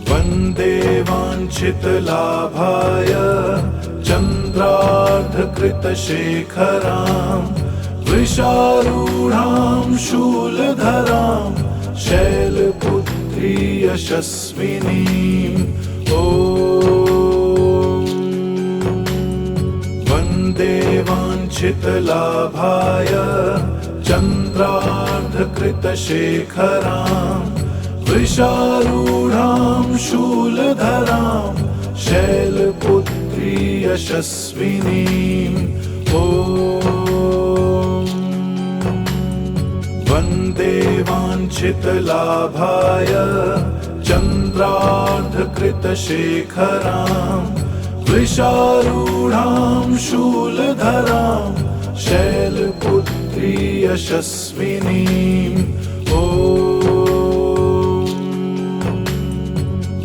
वन्दे वाञ्छितलाभाय चन्द्रार्धकृतशेखरां वृषारूढां शूलधरां शैलपुत्री यशस्विनीं। वन्दे वाञ्छितलाभाय चन्द्रार्धकृतशेखरां वृषारूढां शूलधरां शैलपुत्री यशस्विनीं। वन्दे वाञ्छितलाभाय चन्द्रार्धकृतशेखरां वृषारूढां शूलधरां शैलपुत्री यशस्विनीं।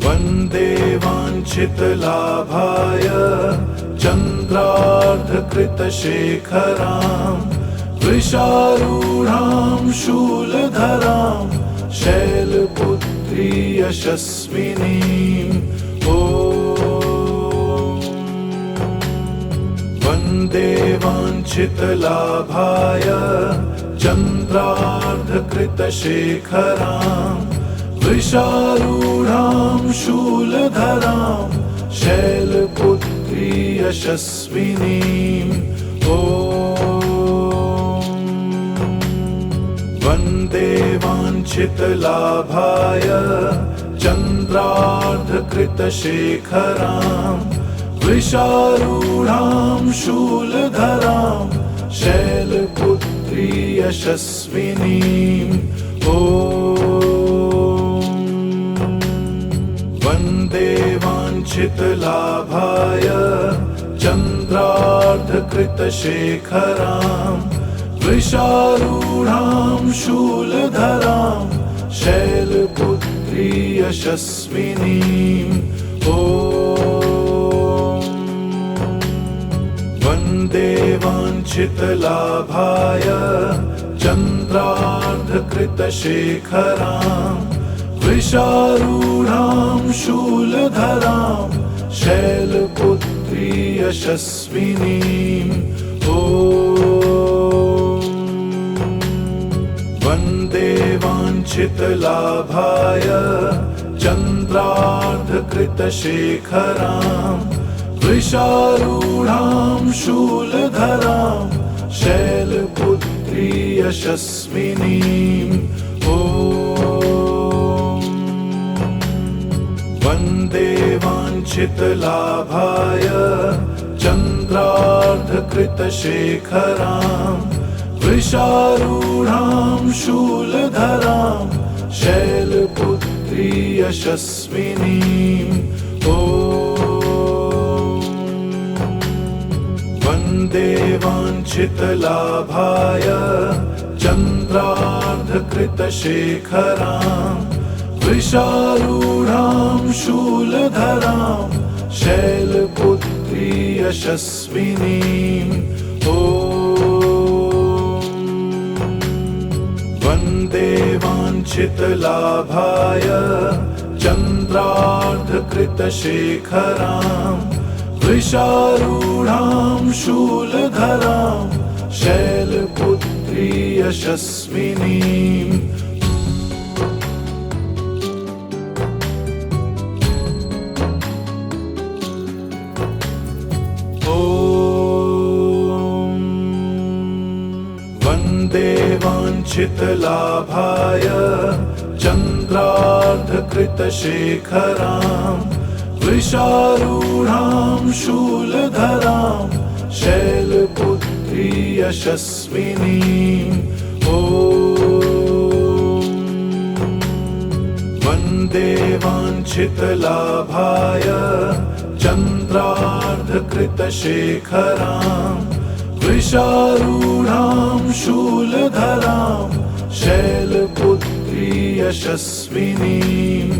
वन्दे वाञ्छितलाभाय चन्द्रार्धकृतशेखरां वृषारूढां शूलधरां शैलपुत्री यशस्विनीं। वन्दे वाञ्छितलाभाय चन्द्रार्धकृतशेखरां वृषारूढां शूलधरां शैलपुत्री यशस्विनीं। वन्दे वाञ्छितलाभाय चन्द्रार्धकृतशेखरां वृषारूढां शूलधरां शैलपुत्री यशस्विनीं। वन्दे वाञ्छितलाभाय चन्द्रार्धकृतशेखरां वृषारूढां शूलधरां शैलपुत्री यशस्विनीं। वन्दे वाञ्छितलाभाय चन्द्रार्धकृतशेखरां वृषारूढां शूलधरां शैलपुत्री यशस्विनीं। वन्दे वाञ्छितलाभाय चन्द्रार्धकृतशेखरां वृषारूढां शूलधरां शैलपुत्री यशस्विनीं। वन्दे वाञ्छितलाभाय चन्द्रार्धकृतशेखरां वृषारूढां शूलधरां शैलपुत्री यशस्विनीं। वन्दे वाञ्छितलाभाय चन्द्रार्धकृतशेखरां वृषारूढां शूलधरां शैलपुत्री यशस्विनीं। वन्दे वाञ्छितलाभाय चन्द्रार्धकृतशेखरां वृषारूढां शूलधरां शैलपुत्री यशस्विनीं। वन्दे वाञ्छितलाभाय चन्द्रार्धकृतशेखरां वृषारूढां शूलधरां शैलपुत्री यशस्विनीं। वन्दे वाञ्छितलाभाय चन्द्रार्धकृतशेखरां वृषारूढां शूलधरां शैलपुत्री यशस्विनीं।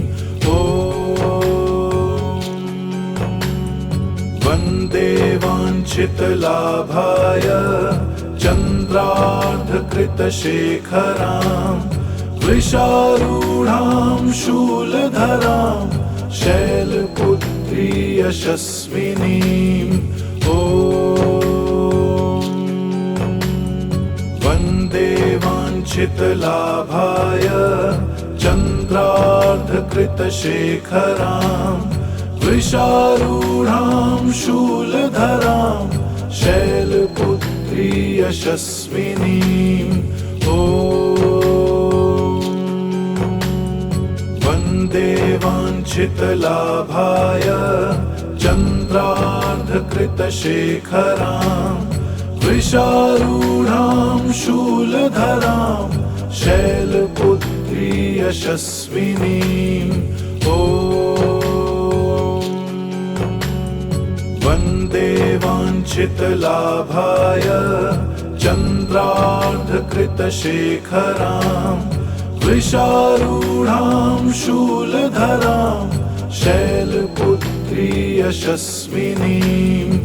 वन्दे वाञ्छितलाभाय चन्द्रार्धकृतशेखरां वृषारूढां शूलधरां शैलपुत्री यशस्विनीम् ॐ वन्दे वाञ्छितलाभाय चन्द्रार्धकृतशेखरां वृषारूढां शूलधरां शैलपुत्री यशस्विनीम् ॐ वन्दे वाञ्छितलाभाय चन्द्रार्धकृतशेखरां वृषारूढां शूलधरां शैलपुत्री यशस्विनीम् ॐ वन्दे वाञ्छितलाभाय चन्द्रार्धकृतशेखरां वृषारूढां शूलधरां शैलपुत्री यशस्विनीम्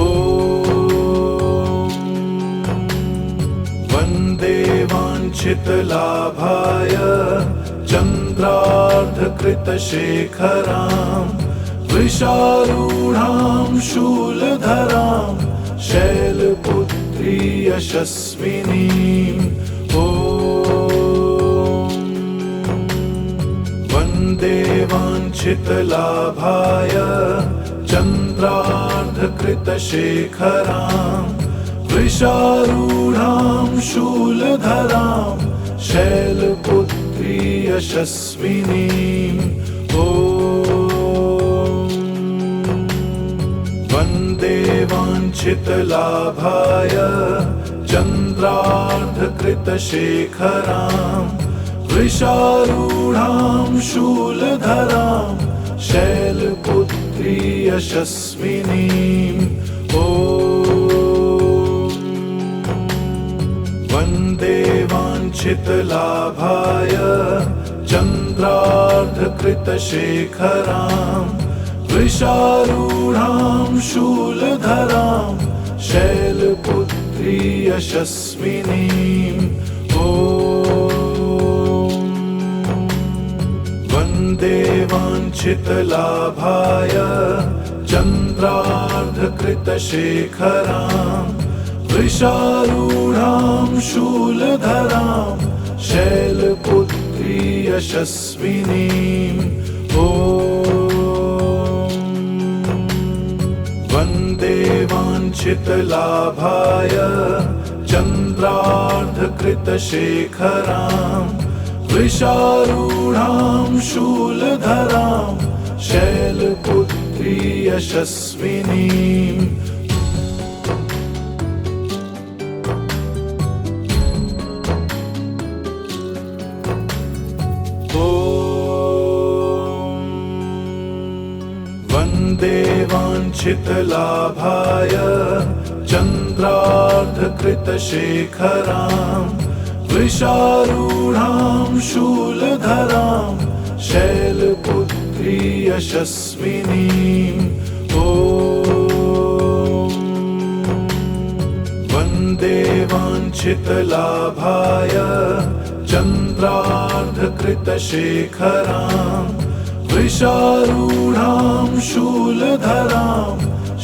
ॐ वन्दे वाञ्छितलाभाय चन्द्रार्धकृतशेखरां वृषारूढां शूलधरां शैलपुत्री यशस्विनीम् ॐ वन्दे वाञ्छितलाभाय चन्द्रार्धकृतशेखरां वृषारूढां शूलधरां शैलपुत्री यशस्विनीम् ॐ वन्दे वाञ्छितलाभाय चन्द्रार्धकृतशेखरां वृषारूढां शूलधरां शैलपुत्री यशस्विनीम् ॐ वन्दे वाञ्छितलाभाय चन्द्रार्धकृतशेखरां वृषारूढां शूलधरां शैलपुत्री यशस्विनीम् ॐ वन्दे वाञ्छितलाभाय चन्द्रार्धकृतशेखरां वृषारूढां शूलधरां शैलपुत्री यशस्विनीम् ॐ वन्दे वाञ्छितलाभाय चन्द्रार्धकृतशेखरां वृषारूढां शूलधरां शैलपुत्री यशस्विनीम् वन्दे वाञ्छितलाभाय चन्द्रार्धकृतशेखरां वृषारूढां शूलधरां शैलपुत्री यशस्विनीम् ॐ वन्दे वाञ्छितलाभाय चन्द्रार्धकृतशेखरां वृषारूढां शूलधरां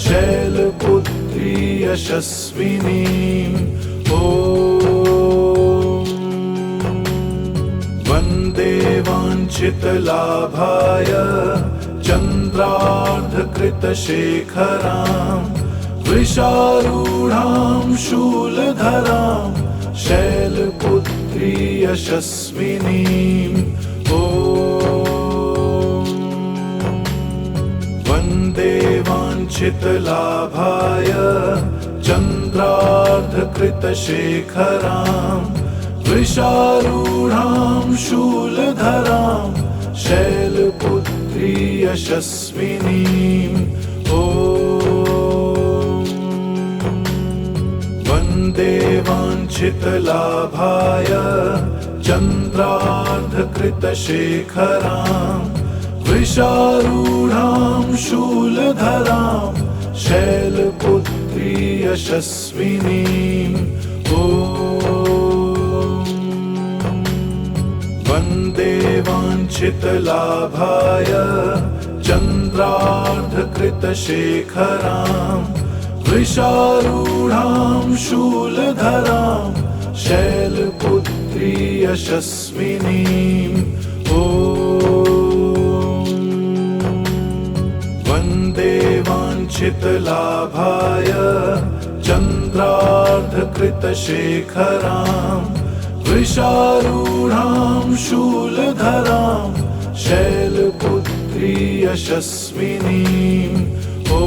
शैलपुत्री यशस्विनीम् ॐ वन्दे वाञ्छितलाभाय चन्द्रार्धकृतशेखरां वृषारूढां शूलधरां शैलपुत्री यशस्विनीम् ॐ वन्दे वाञ्छितलाभाय चन्द्रार्धकृतशेखरां वृषारूढां शूलधरां शैलपुत्री यशस्विनीम् ॐ वन्दे वाञ्छितलाभाय चन्द्रार्धकृतशेखरां वृषारूढां शूलधरां शैलपुत्री यशस्विनीम् ॐ वाञ्छितलाभाय चन्द्रार्धकृतशेखरां वृषारूढां शूलधरां शैलपुत्री यशस्विनीम् ॐ वन्दे वाञ्छितलाभाय चन्द्रार्धकृतशेखरां वृषारूढां शूलधरां शैलपुत्री यशस्विनीम् ॐ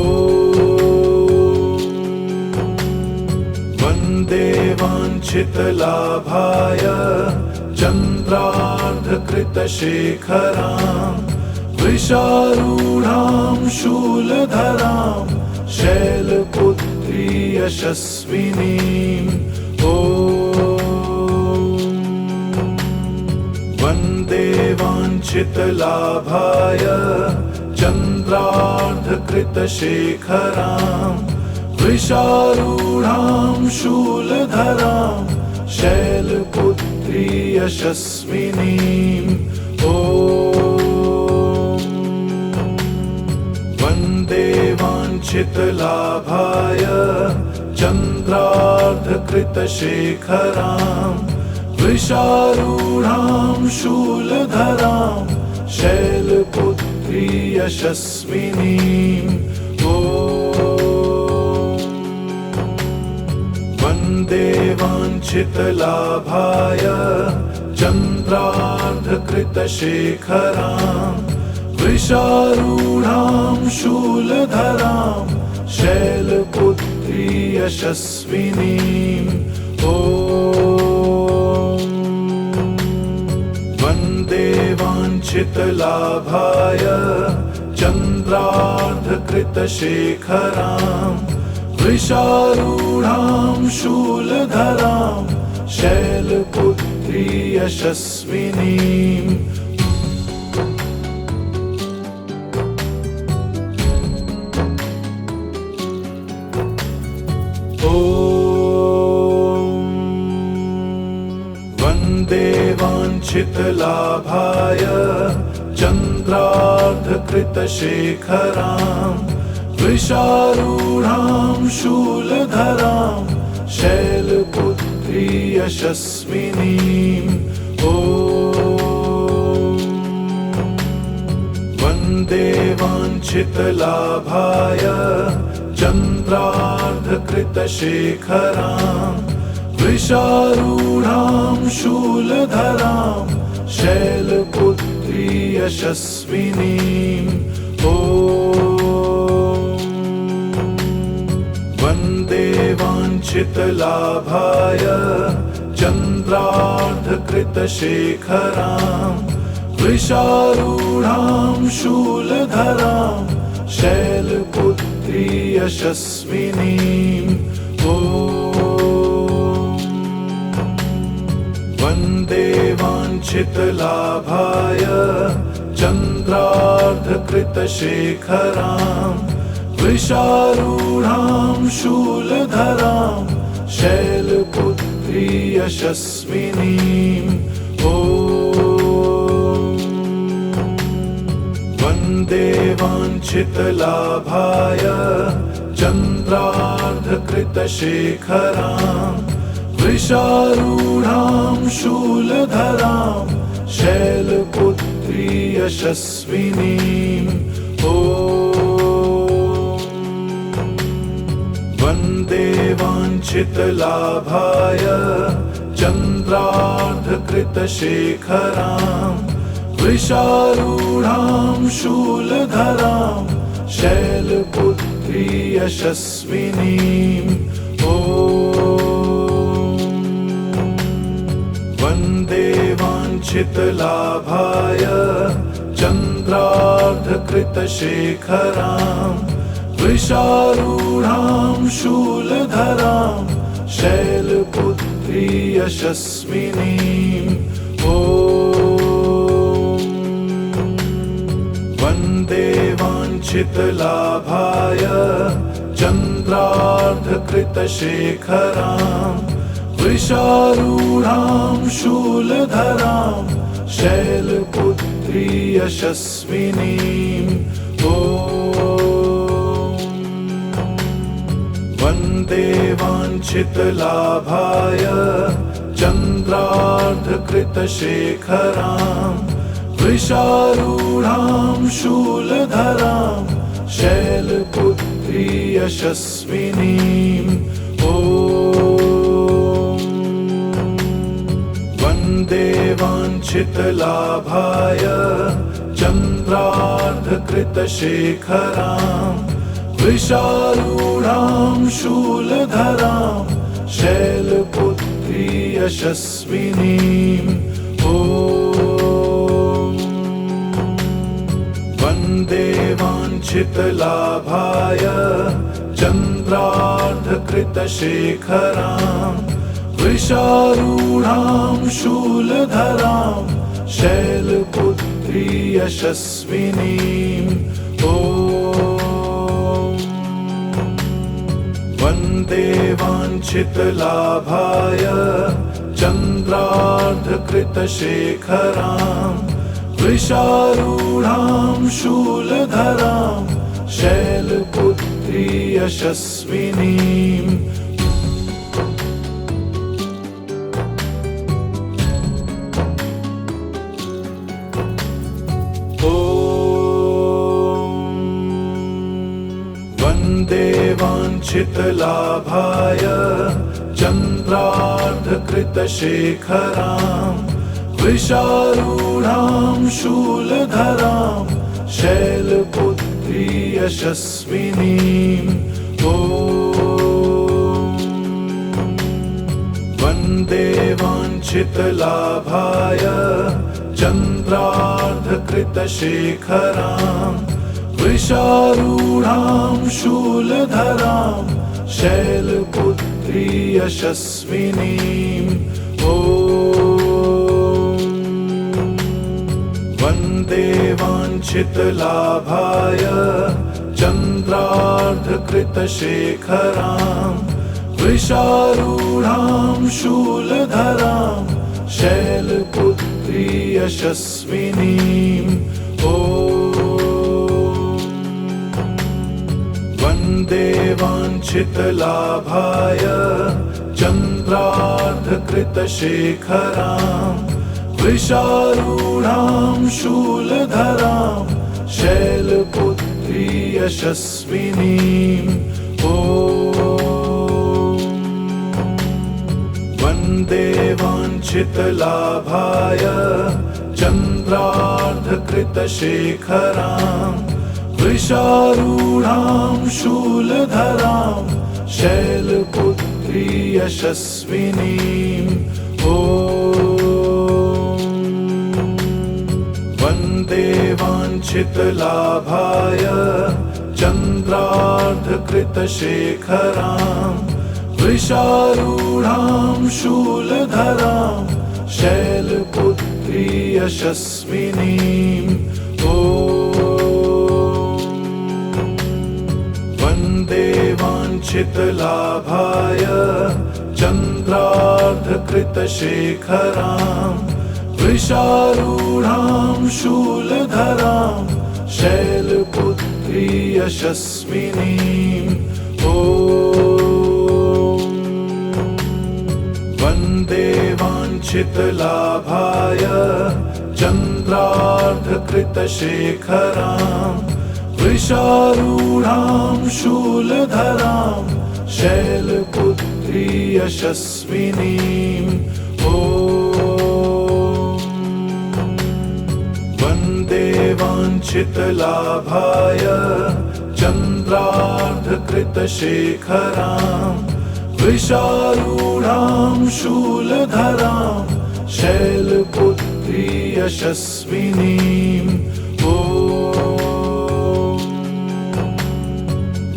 वन्दे वाञ्छितलाभाय चन्द्रार्धकृतशेखरां वृषारूढां शूलधरां शैलपुत्री यशस्विनीम् ॐ वन्दे वाञ्छितलाभाय चन्द्रार्धकृतशेखरां वृषारूढां शूलधरां शैलपुत्री यशस्विनीम् ॐ वन्दे वाञ्छितलाभाय चन्द्रार्धकृतशेखरां वृषारूढां शूलधरां शैलपुत्री यशस्विनीम् ॐ वन्दे वाञ्छितलाभाय चन्द्रार्धकृतशेखरां वृषारूढां शूलधरां शैलपुत्री यशस्विनीम् ॐ वन्दे वाञ्छितलाभाय चन्द्रार्धकृतशेखरां वृषारूढां शूलधरां शैलपुत्री यशस्विनीम् ॐ वन्दे वाञ्छितलाभाय चन्द्रार्धकृतशेखरां वृषारूढां शूलधरां शैलपुत्री यशस्विनीम् ॐ वन्दे वाञ्छितलाभाय चन्द्रार्धकृतशेखरां वृषारूढां शूलधरां शैलपुत्री यशस्विनीम् ॐ वन्दे वाञ्छितलाभाय चन्द्रार्धकृतशेखरां वृषारूढां शूलधरां शैलपुत्री यशस्विनीम् ॐ वन्दे वाञ्छितलाभाय चन्द्रार्धकृतशेखरां वृषारूढां शूलधरां शैलपुत्री यशस्विनीम् ॐ वन्दे वाञ्छितलाभाय चन्द्रार्धकृतशेखरां वृषारूढां शूलधरां शैलपुत्री यशस्विनीम् ॐ वन्दे वाञ्छितलाभाय चन्द्रार्धकृतशेखरां वृषारूढां शूलधरां शैलपुत्री यशस्विनीम् ॐ वन्दे वाञ्छितलाभाय चन्द्रार्धकृतशेखरां वृषारूढां शूलधरां शैलपुत्री यशस्विनीम् ॐ वन्दे वाञ्छितलाभाय चन्द्रार्धकृतशेखरां वृषारूढां शूलधरां शैलपुत्री यशस्विनीम् ॐ वन्दे वाञ्छितलाभाय चन्द्रार्धकृतशेखराम् वृषारूढां शूलधरां शैलपुत्री यशस्विनीम् ॐ वन्दे वाञ्छितलाभाय चन्द्रार्धकृतशेखरां वृषारूढां शूलधरां शैलपुत्री यशस्विनीम् ॐ वन्दे वाञ्छितलाभाय चन्द्रार्धकृतशेखरां वृषारूढां शूलधरां शैलपुत्री यशस्विनीम् ॐ वन्दे वाञ्छितलाभाय चन्द्रार्धकृतशेखरां वृषारूढां शूलधरां शैलपुत्री यशस्विनीम् वन्दे वाञ्छितलाभाय चन्द्रार्धकृतशेखरां वृषारूढां शूलधरां शैलपुत्री यशस्विनीम् ॐ वन्दे वाञ्छितलाभाय चन्द्रार्धकृतशेखरां वृषारूढां शूलधरां शैलपुत्री यशस्विनीम् ॐ वन्दे वाञ्छितलाभाय चन्द्रार्धकृतशेखरां वृषारूढां शूलधरां शैलपुत्री यशस्विनीम् ॐ वन्दे वाञ्छितलाभाय चन्द्रार्धकृतशेखरां वृषारूढां शूलधरां शैलपुत्री यशस्विनीम् ॐ वन्दे वाञ्छितलाभाय चन्द्रार्धकृतशेखरां वृषारूढां शूलधरां शैलपुत्री यशस्विनीम् ॐ वन्दे वाञ्छितलाभाय चन्द्रार्धकृतशेखरां वृषारूढां शूलधरां शैलपुत्री यशस्विनीम् ॐ वन्दे वाञ्छितलाभाय चन्द्रार्धकृतशेखरां वृषारूढां शूलधरां शैलपुत्री यशस्विनीम् ॐ वन्दे वाञ्छितलाभाय चन्द्रार्धकृतशेखरां वृषारूढां शूलधरां शैलपुत्री यशस्विनीम् ॐ वन्दे वाञ्छितलाभाय चन्द्रार्धकृतशेखरां वृषारूढां शूलधरां शैलपुत्री यशस्विनीम् ॐ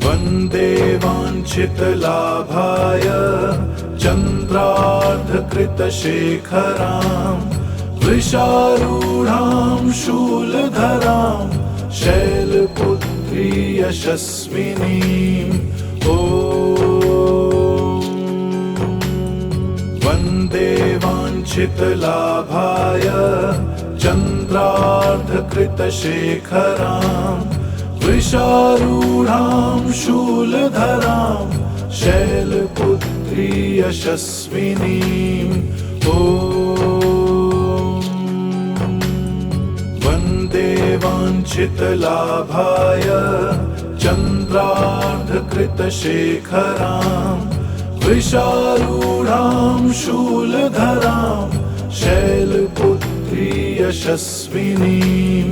वन्दे वाञ्छितलाभाय चन्द्रार्धकृतशेखरां वृषारूढां शूलधरां शैलपुत्री यशस्विनीम् ॐ वन्दे वाञ्छितलाभाय चन्द्रार्धकृतशेखरां वृषारूढां शूलधरां शैलपुत्री यशस्विनीं ॐ वन्दे वाञ्छितलाभाय चन्द्रार्धकृतशेखरां वृषारूढां शूलधरां शैलपुत्री यशस्विनीं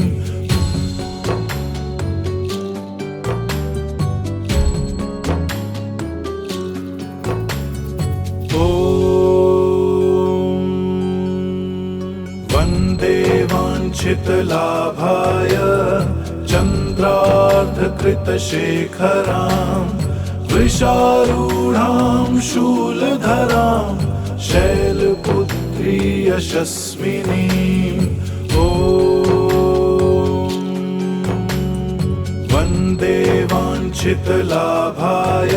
ॐ वन्दे वाञ्छितलाभाय चन्द्रार्धकृतशेखरां वृषारूढां शूलधरां शैलपुत्री यशस्विनीं ॐ वन्दे वाञ्छितलाभाय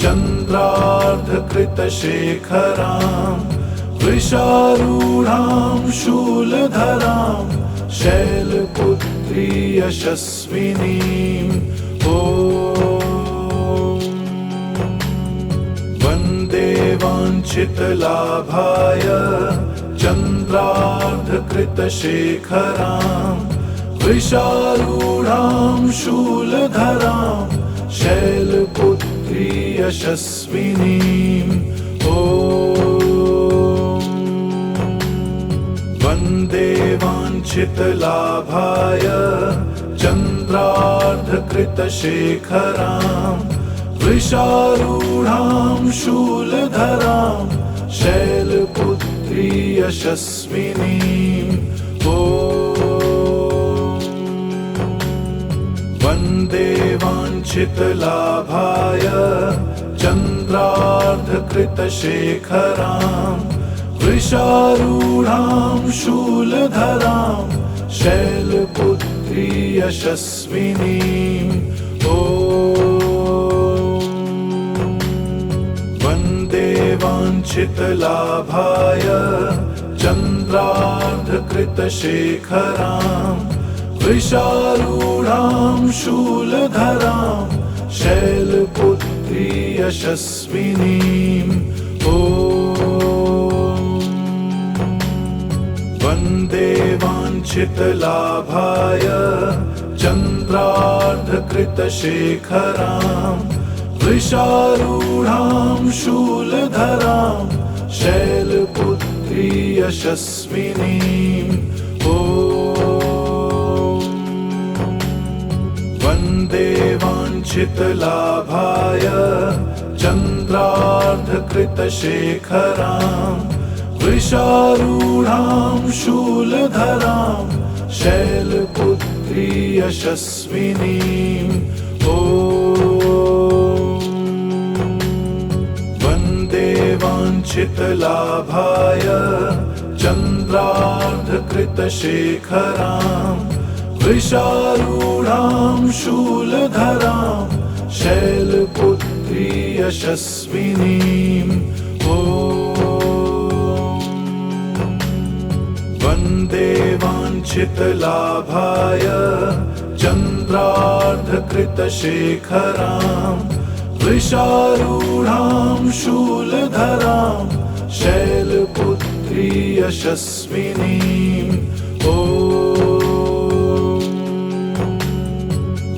चन्द्रार्धकृतशेखरां वृषारूढां शूलधरां शैलपुत्री यशस्विनीं ॐ वन्दे वाञ्छितलाभाय चन्द्रार्धकृतशेखरां वृषारूढां शूलधरां शैलपुत्री यशस्विनीं ॐ वन्दे वाञ्छितलाभाय चन्द्रार्धकृतशेखरां वृषारूढां शूलधरां शैलपुत्री यशस्विनीं ॐ वन्दे वाञ्छितलाभाय चन्द्रार्धकृतशेखरां वृषारूढां शूलधरां शैलपुत्री यशस्विनीं ॐ वन्दे वाञ्छितलाभाय चन्द्रार्धकृतशेखरां वृषारूढां शूलधरां शैलपुत्री यशस्विनीं ॐ वन्दे वाञ्छितलाभाय चन्द्रार्धकृतशेखरां वृषारूढां शूलधरां शैलपुत्री यशस्विनीं ॐ वन्दे वाञ्छितलाभाय चन्द्रार्धकृतशेखरां वृषारूढां शूलधरां शैलपुत्री यशस्विनीं ॐ वन्दे वाञ्छितलाभाय चन्द्रार्धकृतशेखरां वृषारूढां शूलधरां शैलपुत्री यशस्विनीं ॐ वन्दे वाञ्छितलाभाय चन्द्रार्धकृतशेखरां वृषारूढां शूलधरां शैलपुत्री यशस्विनीं ॐ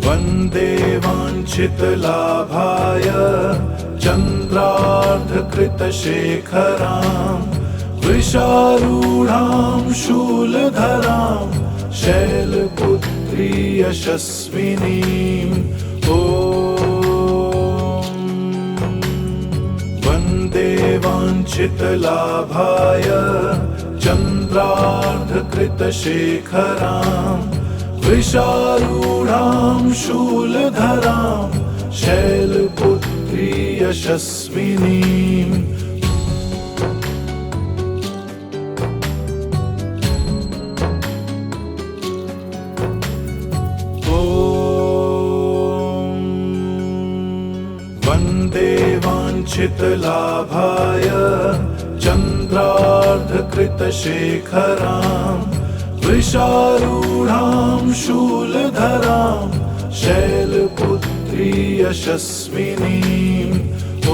वन्दे वाञ्छितलाभाय चन्द्रार्धकृतशेखरां वृषारूढां शूलधरां शैलपुत्री यशस्विनीं ॐ वन्दे वाञ्छितलाभाय चन्द्रार्धकृतशेखरां वृषारूढां शूलधरां शैलपुत्री यशस्विनीं वन्दे वाञ्छितलाभाय चन्द्रार्धकृतशेखरां वृषारूढां शूलधरां शैलपुत्री यशस्विनीम् ॐ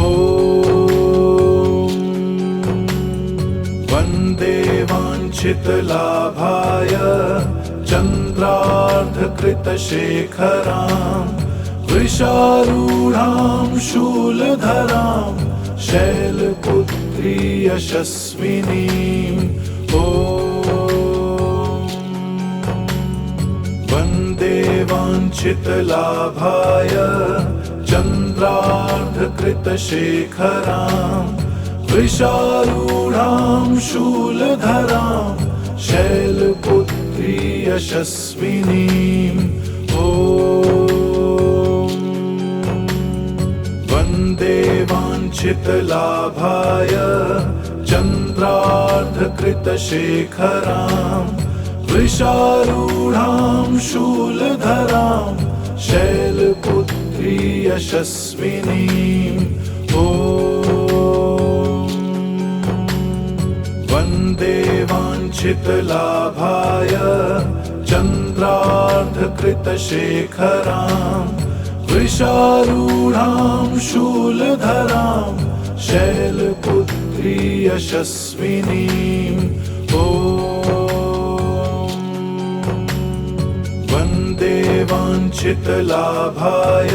वन्दे वाञ्छितलाभाय चन्द्रार्धकृतशेखरां वृषारूढां शूलधरां शैलपुत्री यशस्विनीम् ॐ वन्दे वाञ्छितलाभाय चन्द्रार्धकृतशेखरां वृषारूढां शूलधरां शैलपुत्री यशस्विनीम् ॐ वन्दे वाञ्छितलाभाय चन्द्रार्धकृतशेखरां वृषारूढां शूलधरां शैलपुत्री यशस्विनीम् ॐ वन्दे वाञ्छितलाभाय चन्द्रार्धकृतशेखरां वृषारूढां शूलधरां शैलपुत्री यशस्विनीम् ॐ वन्दे वाञ्छितलाभाय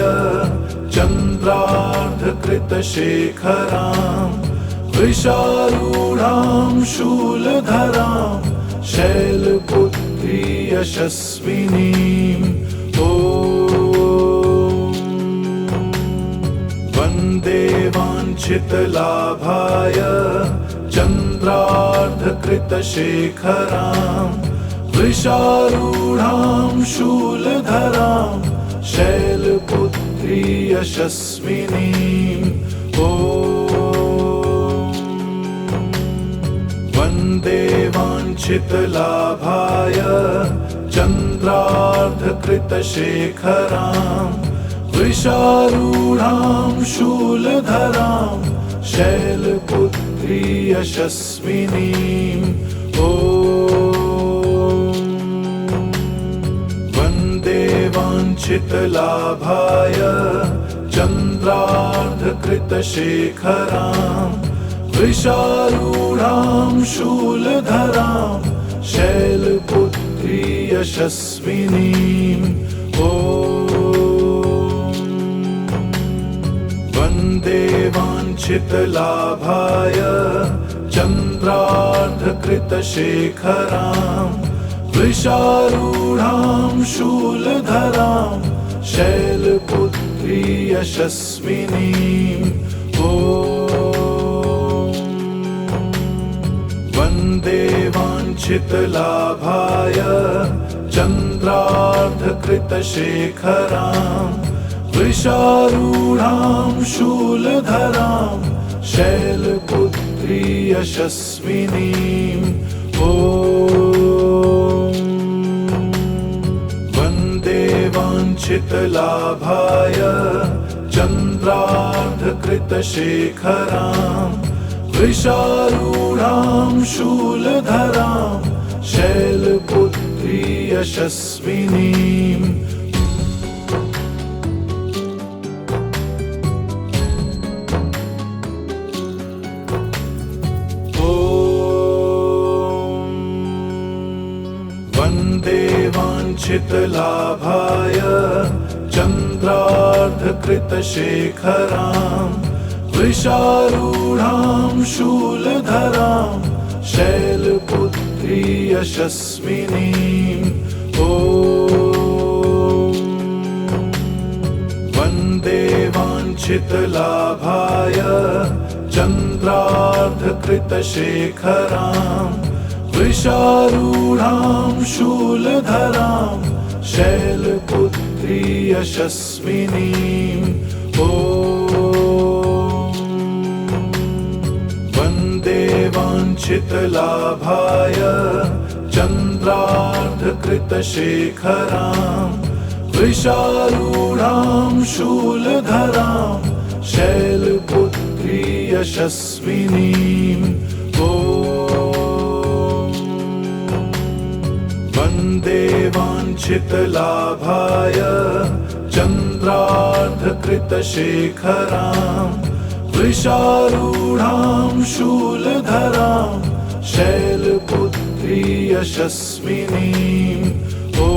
चन्द्रार्धकृतशेखरां वृषारूढां शूलधरां शैलपुत्री यशस्विनीम् ॐ वन्दे वाञ्छितलाभाय चन्द्रार्धकृतशेखरां वृषारूढां शूलधरां शैलपुत्री यशस्विनीम् ॐ वन्दे वाञ्छितलाभाय चन्द्रार्धकृतशेखरां वृषारूढां शूलधरां शैलपुत्री यशस्विनीम् ॐ वन्दे वाञ्छितलाभाय चन्द्रार्धकृतशेखरां वृषारूढां शूलधरां शैलपुत्री यशस्विनीम् ॐ वन्दे वाञ्छितलाभाय चन्द्रार्धकृतशेखरां वृषारूढां शूलधरां शैलपुत्री यशस्विनीम् ॐ वन्दे वाञ्छितलाभाय चन्द्रार्धकृतशेखरां वृषारूढां शूलधरां शैलपुत्री यशस्विनीम् ॐ वन्दे वाञ्छितलाभाय चन्द्रार्धकृतशेखरां वृषारूढां शूलधरां शैलपुत्री यशस्विनीम् वन्दे वाञ्छितलाभाय चन्द्रार्धकृतशेखरां वृषारूढां शूलधरां शैलपुत्री यशस्विनीम् ॐ वन्दे वाञ्छितलाभाय चन्द्रार्धकृतशेखरां वृषारूढां शूलधरां शैलपुत्री यशस्विनीम् ॐ वन्दे वाञ्छितलाभाय चन्द्रार्धकृतशेखरां वृषारूढां शूलधरां शैलपुत्री यशस्विनीम् ॐ वन्देवाञ्छितलाभाय चन्द्रार्धकृतशेखरां वृषारूढां शूलधरां शैलपुत्री यशस्विनीं ॐ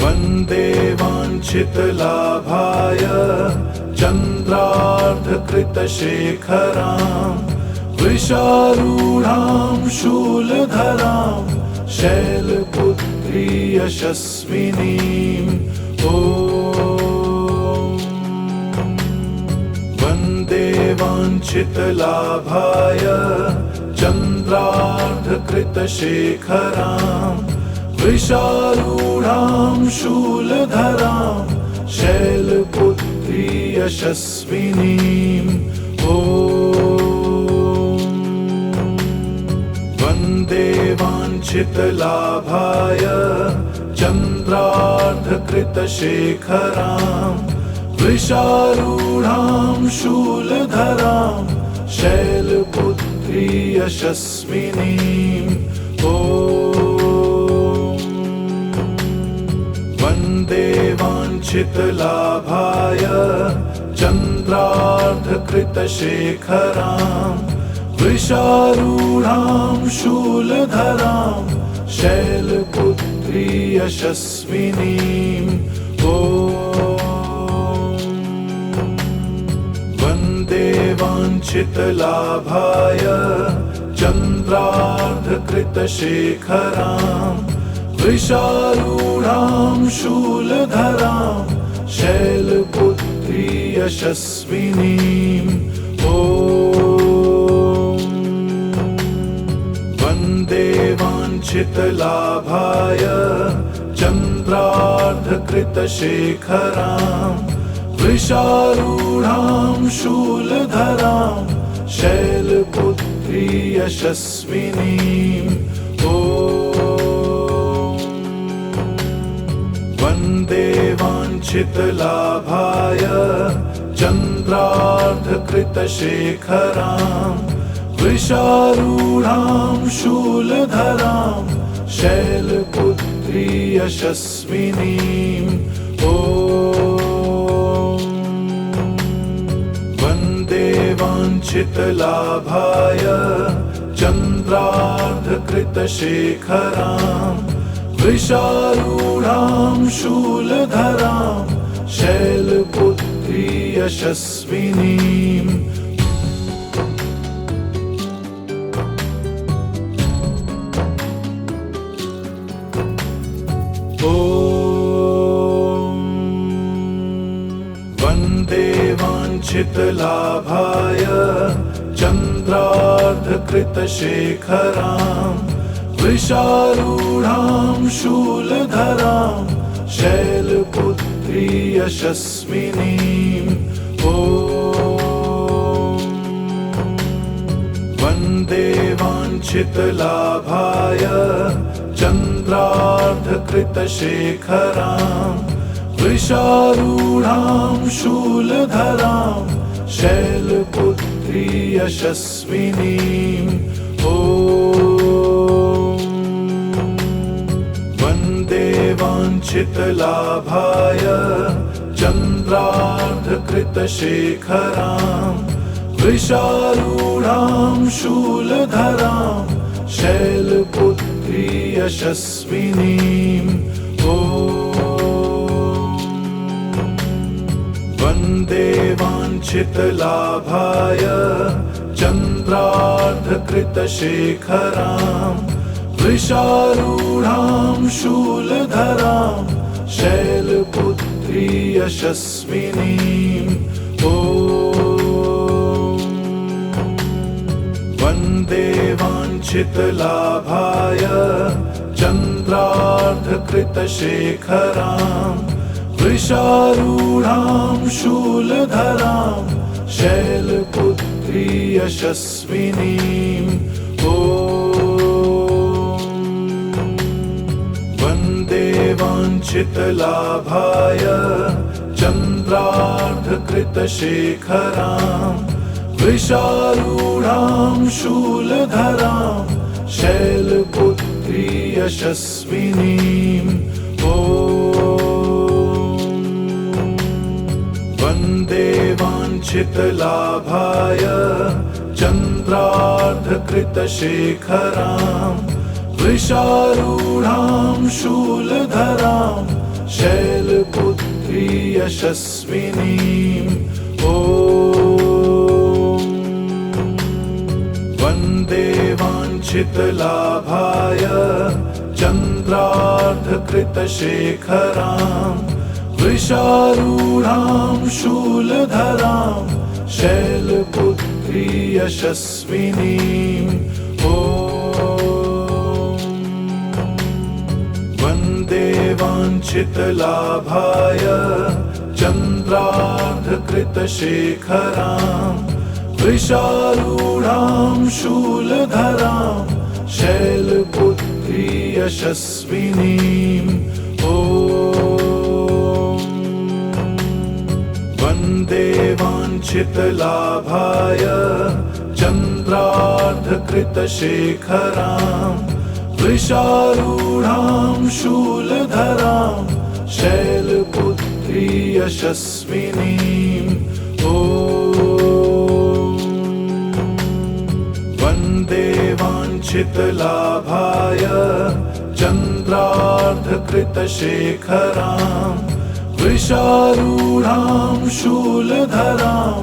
वन्देवाञ्छितलाभाय चन्द्रार्धकृतशेखरां वृषारूढां शूलधरां शैलपुत्री यशस्विनीं ॐ वन्देवाञ्छितलाभाय चन्द्रार्धकृतशेखरां वृषारूढां शूलधरां शैलपुत्री यशस्विनीं ॐ वन्देवाञ्छितलाभाय चन्द्रार्धकृतशेखरां वृषारूढां शूलधरां शैलपुत्री यशस्विनीं ॐ वन्देवाञ्छितलाभाय चन्द्रार्धकृतशेखरां वृषारूढां शूलधरां शैलपुत्री यशस्विनीं ॐ वन्देवाञ्छितलाभाय चन्द्रार्धकृतशेखरां वृषारूढां शूलधरां शैलपुत्री यशस्विनीं ॐ वन्देवाञ्छितलाभाय चन्द्रार्धकृतशेखरां वृषारूढां शूलधरां शैलपुत्री यशस्विनीं ॐ वन्देवाञ्छितलाभाय चन्द्रार्धकृतशेखरां वृषारूढां शूलधरां शैलपुत्री यशस्विनीं ॐ वन्देवाञ्छितलाभाय चन्द्रार्धकृतशेखरां वृषारूढां शूलधरां शैलपुत्री यशस्विनीं ॐ वन्देवाञ्छितलाभाय चन्द्रार्धकृतशेखरां वृषारूढां शूलधरां शैलपुत्री यशस्विनीं ॐ वन्देवाञ्छितलाभाय चन्द्रार्धकृतशेखरां वृषारूढां शूलधरां शैलपुत्री यशस्विनीं ॐ वन्देवाञ्छितलाभाय चन्द्रार्धकृतशेखरां वृषारूढां शूलधरां शैलपुत्री यशस्विनीं ॐ वन्देवाञ्छितलाभाय चन्द्रार्धकृतशेखरां वृषारूढां शूलधरां शैलपुत्री यशस्विनीं ॐ वन्देवाञ्छितलाभाय चन्द्रार्धकृतशेखरां वृषारूढां शूलधरां शैलपुत्री यशस्विनीं ॐ वन्देवाञ्छितलाभाय चन्द्रार्धकृतशेखरां वृषारूढां शूलधरां शैलपुत्री शैलपुत्री यशस्विनीम् ॐ वन्दे वाञ्छितलाभाय चन्द्रार्धकृतशेखराम् वृषारूढां शूलधरां शैलपुत्री यशस्विनीम् ॐ वन्दे वाञ्छितलाभाय चन्द्रार्धकृतशेखरां वृषारूढां शूलधरां शैलपुत्री यशस्विनीम् ॐ वन्दे वाञ्छितलाभाय चन्द्रार्धकृतशेखरां वृषारूढां शूलधरां शैलपुत्री यशस्विनीम् ॐ वन्दे वाञ्छितलाभाय चन्द्रार्धकृतशेखरां वृषारूढां शूलधरां शैलपुत्री यशस्विनीम् ॐ वन्दे वाञ्छितलाभाय चन्द्रार्धकृतशेखरां वृषारूढां शूलधरां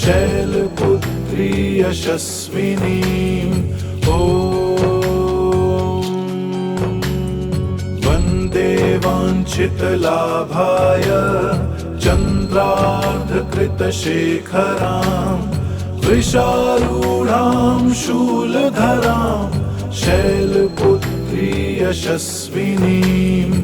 शैलपुत्री यशस्विनीम् ॐ वन्दे वाञ्छितलाभाय चन्द्रार्धकृतशेखरां वृषारूढां शूलधरां शैलपुत्री यशस्विनीम्